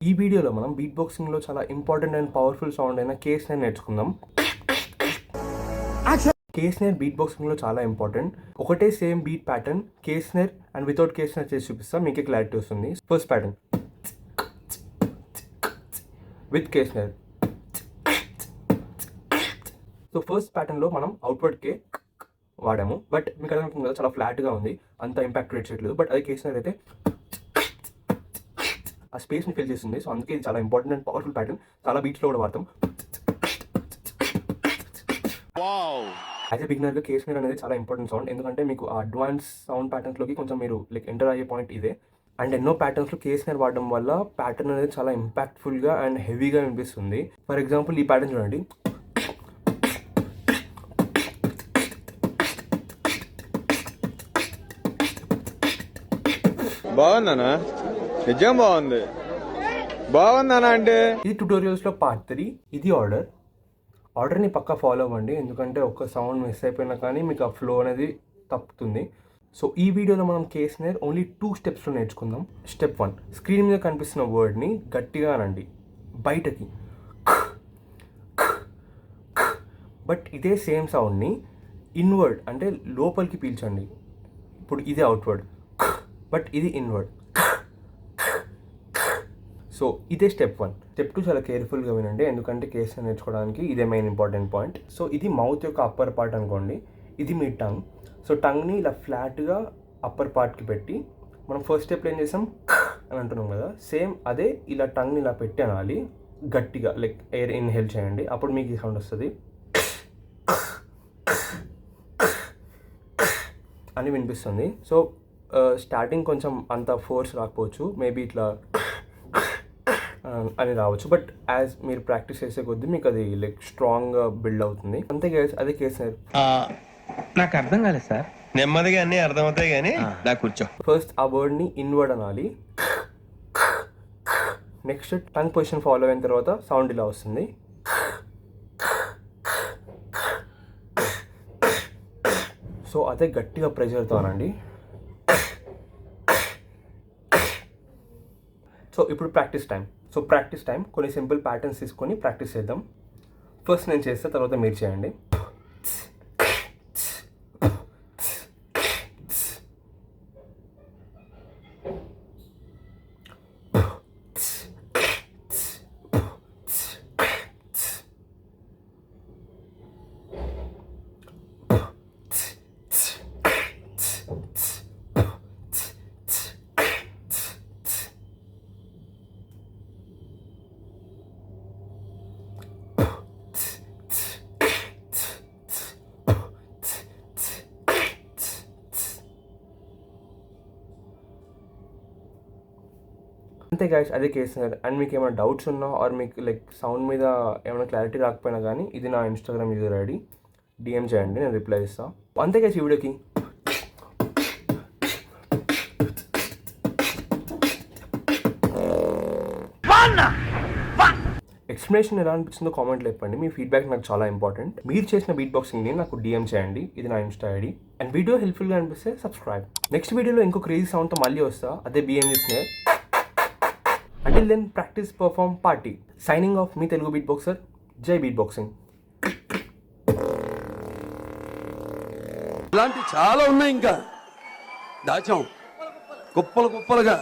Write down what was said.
ఈ వీడియోలో మనం బీట్ బాక్సింగ్లో చాలా ఇంపార్టెంట్ అండ్ పవర్ఫుల్ సౌండ్ అయిన కేస్ స్నేర్ నేర్చుకుందాం. కేస్ స్నేర్ బీట్ బాక్సింగ్లో చాలా ఇంపార్టెంట్. ఒకటే same beat pattern case snare and without case snare చేసి చూపిస్తాం, మీకే క్లారిటీ వస్తుంది. First pattern with case snare. So first ప్యాటర్న్లో మనం అవుట్వర్డ్ కే వాడాము, బట్ మీకు అర్థమవుతుంది కదా, చాలా ఫ్లాట్గా ఉంది, అంత ఇంపాక్ట్ క్రియేట్ చేయట్లేదు. బట్ అదే కేస్ స్నేర్ అయితే ఆ స్పేస్ని ఫిల్ చేస్తుంది. సో అందుకే ఇది చాలా ఇంపార్టెంట్ అండ్ పవర్ఫుల్ ప్యాటర్న్. చాలా బీట్స్లో కూడా వాడతాం. యాజ్ ఎ బిగినర్గా కేస్ స్నేర్ అనేది చాలా ఇంపార్టెంట్ సౌండ్, ఎందుకంటే మీకు ఆ అడ్వాన్స్ సౌండ్ ప్యాటర్న్స్లోకి కొంచెం మీరు ఎంటర్ అయ్యే పాయింట్ ఇదే. అండ్ ఎన్నో ప్యాటర్న్స్లో కేస్ స్నేర్ వాడడం వల్ల ప్యాటర్న్ అనేది చాలా ఇంపాక్ట్ఫుల్గా అండ్ హెవీగా వినిపిస్తుంది. ఫర్ ఎగ్జాంపుల్ ఈ ప్యాటర్న్ చూడండి. బాగుందనా? నిజం బాగుందనా అంటే ఇది ట్యుటోరియల్స్లో పార్ట్ 3. ఇది ఆర్డర్ని పక్కా ఫాలో అవ్వండి, ఎందుకంటే ఒక్క సౌండ్ మిస్ అయిపోయినా కానీ మీకు ఆ ఫ్లో అనేది తప్పుతుంది. సో ఈ వీడియోలో మనం కేస్ స్నేర్ ఓన్లీ 2 స్టెప్స్లో నేర్చుకుందాం. స్టెప్ 1, స్క్రీన్ మీద కనిపిస్తున్న వర్డ్ని గట్టిగా అనండి, బయటకి. బట్ ఇదే సేమ్ సౌండ్ని ఇన్వర్డ్ అంటే లోపలికి పీల్చండి. ఇప్పుడు ఇదే అవుట్వర్డ్, బట్ ఇది ఇన్వర్డ్. సో ఇదే స్టెప్ 1. స్టెప్ 2 చాలా కేర్ఫుల్గా వినండి, ఎందుకంటే కేస్ నేర్చుకోవడానికి ఇదే మెయిన్ ఇంపార్టెంట్ పాయింట్. సో ఇది మౌత్ యొక్క అప్పర్ పార్ట్ అనుకోండి, ఇది మీ టంగ్. సో టంగ్ని ఇలా ఫ్లాట్గా అప్పర్ పార్ట్కి పెట్టి మనం ఫస్ట్ స్టెప్లో ఏం చేసాం అని అంటున్నాం కదా, సేమ్ అదే ఇలా టంగ్ని ఇలా పెట్టి అనాలి గట్టిగా. ఎయిర్ ఇన్హేల్ చేయండి, అప్పుడు మీకు ఈ సౌండ్ వస్తుంది అని వినిపిస్తుంది. సో స్టార్టింగ్ కొంచెం అంత ఫోర్స్ రాకపోవచ్చు, మేబీ ఇట్లా అని రావచ్చు, బట్ యాజ్ మీరు ప్రాక్టీస్ చేసే కొద్దీ మీకు అది స్ట్రాంగ్గా బిల్డ్ అవుతుంది. అంతే అదే కేస్ స్నేర్. నాకు అర్థం కాలేదు సార్. నెమ్మదిగా అన్నీ అర్థమవుతాయి కానీ నాకు కూర్చో. ఫస్ట్ ఆ వర్డ్ని ఇన్వర్డ్ అనాలి. నెక్స్ట్ టంగ్ పొజిషన్ ఫాలో అయిన తర్వాత సౌండ్ ఇలా వస్తుంది. సో అదే గట్టిగా ప్రెషర్తో అనండి. సో ఇప్పుడు ప్రాక్టీస్ టైం కొన్ని సింపుల్ ప్యాటర్న్స్ తీసుకొని ప్రాక్టీస్ చేద్దాం. ఫస్ట్ నేను చేస్తే తర్వాత మీరు చేయండి. అంతే గైస్, అదే కేస్ స్నేర్. అండ్ మీకు ఏమైనా డౌట్స్ ఉన్నా ఆర్ మీకు సౌండ్ మీద ఏమైనా క్లారిటీ రాకపోయినా కానీ ఇది నా ఇన్స్టాగ్రామ్ యూజర్ ఐడి, డిఎం చేయండి, నేను రిప్లై ఇస్తాను. అంతే గైస్, ఈ వీడియోకి ఎక్స్ప్లెనేషన్ ఎలా అనిపించిందో కామెంట్లో చెప్పండి. మీ ఫీడ్బ్యాక్ నాకు చాలా ఇంపార్టెంట్. మీరు చేసిన బీట్ బాక్సింగ్ని నాకు డిఎం చేయండి, ఇది నా ఇన్స్టా ఐడి. అండ్ వీడియో హెల్ప్ఫుల్గా అనిపిస్తే సబ్స్క్రైబ్. నెక్స్ట్ వీడియోలో ఇంకో క్రేజీ సౌండ్తో మళ్ళీ వస్తా, అదే బిఎంజీ snare. Until then, practice, perform, party. Signing off, me Telugu beatboxer, Jai Beatboxing. ఇలాంటి చాలా ఉన్నాయి, ఇంకా దాచాం కుప్పలుగా.